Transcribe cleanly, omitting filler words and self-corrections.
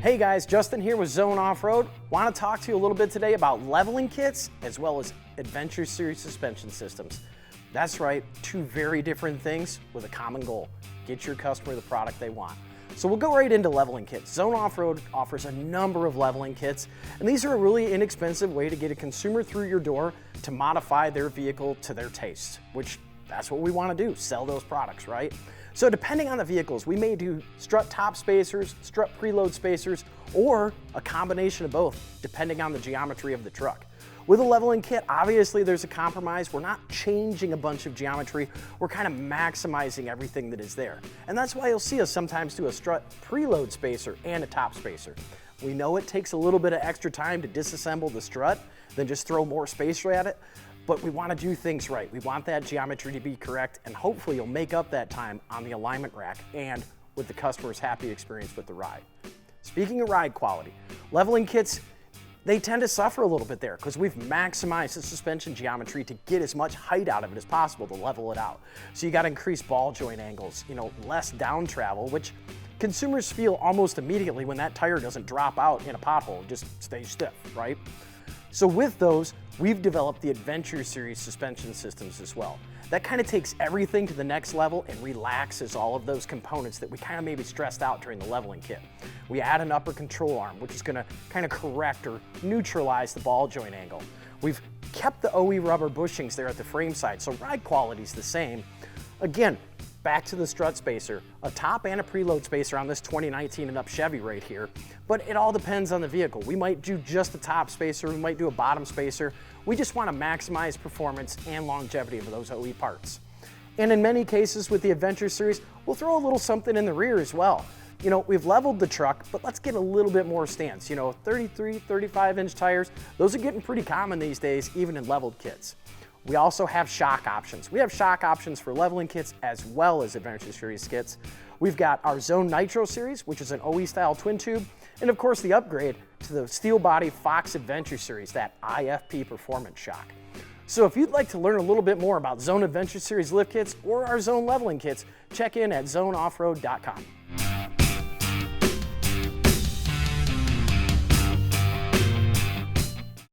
Hey guys, Justin here with Zone Off-Road. Want to talk to you a little bit today about leveling kits as well as Adventure Series suspension systems. That's right, two very different things with a common goal. Get your customer the product they want. So we'll go right into leveling kits. Zone Off-Road offers a number of leveling kits, and these are a really inexpensive way to get a consumer through your door to modify their vehicle to their taste, which that's what we want to do, sell those products, right? So depending on the vehicles, we may do strut top spacers, strut preload spacers, or a combination of both, depending on the geometry of the truck. With a leveling kit, obviously there's a compromise. We're not changing a bunch of geometry, we're kind of maximizing everything that is there. And that's why you'll see us sometimes do a strut preload spacer and a top spacer. We know it takes a little bit of extra time to disassemble the strut than just throw more spacer at it, but we want to do things right. We want that geometry to be correct, and hopefully you'll make up that time on the alignment rack and with the customer's happy experience with the ride. Speaking of ride quality, leveling kits, they tend to suffer a little bit there because we've maximized the suspension geometry to get as much height out of it as possible to level it out. So you got to increase ball joint angles, less down travel, which consumers feel almost immediately when that tire doesn't drop out in a pothole, it just stays stiff, right? So with those, we've developed the Adventure Series suspension systems as well. That kind of takes everything to the next level and relaxes all of those components that we kind of maybe stressed out during the leveling kit. We add an upper control arm, which is going to kind of correct or neutralize the ball joint angle. We've kept the OE rubber bushings there at the frame side, so ride quality is the same. Again, back to the strut spacer, a top and a preload spacer on this 2019 and up Chevy right here, but it all depends on the vehicle. We might do just a top spacer, we might do a bottom spacer. We just want to maximize performance and longevity of those OE parts. And in many cases with the Adventure Series, we'll throw a little something in the rear as well. We've leveled the truck, but let's get a little bit more stance. 33, 35-inch tires, those are getting pretty common these days, even in leveled kits. We also have shock options. We have shock options for leveling kits as well as Adventure Series kits. We've got our Zone Nitro Series, which is an OE style twin tube, and of course the upgrade to the steel body Fox Adventure Series, that IFP performance shock. So if you'd like to learn a little bit more about Zone Adventure Series lift kits or our Zone leveling kits, check in at zoneoffroad.com.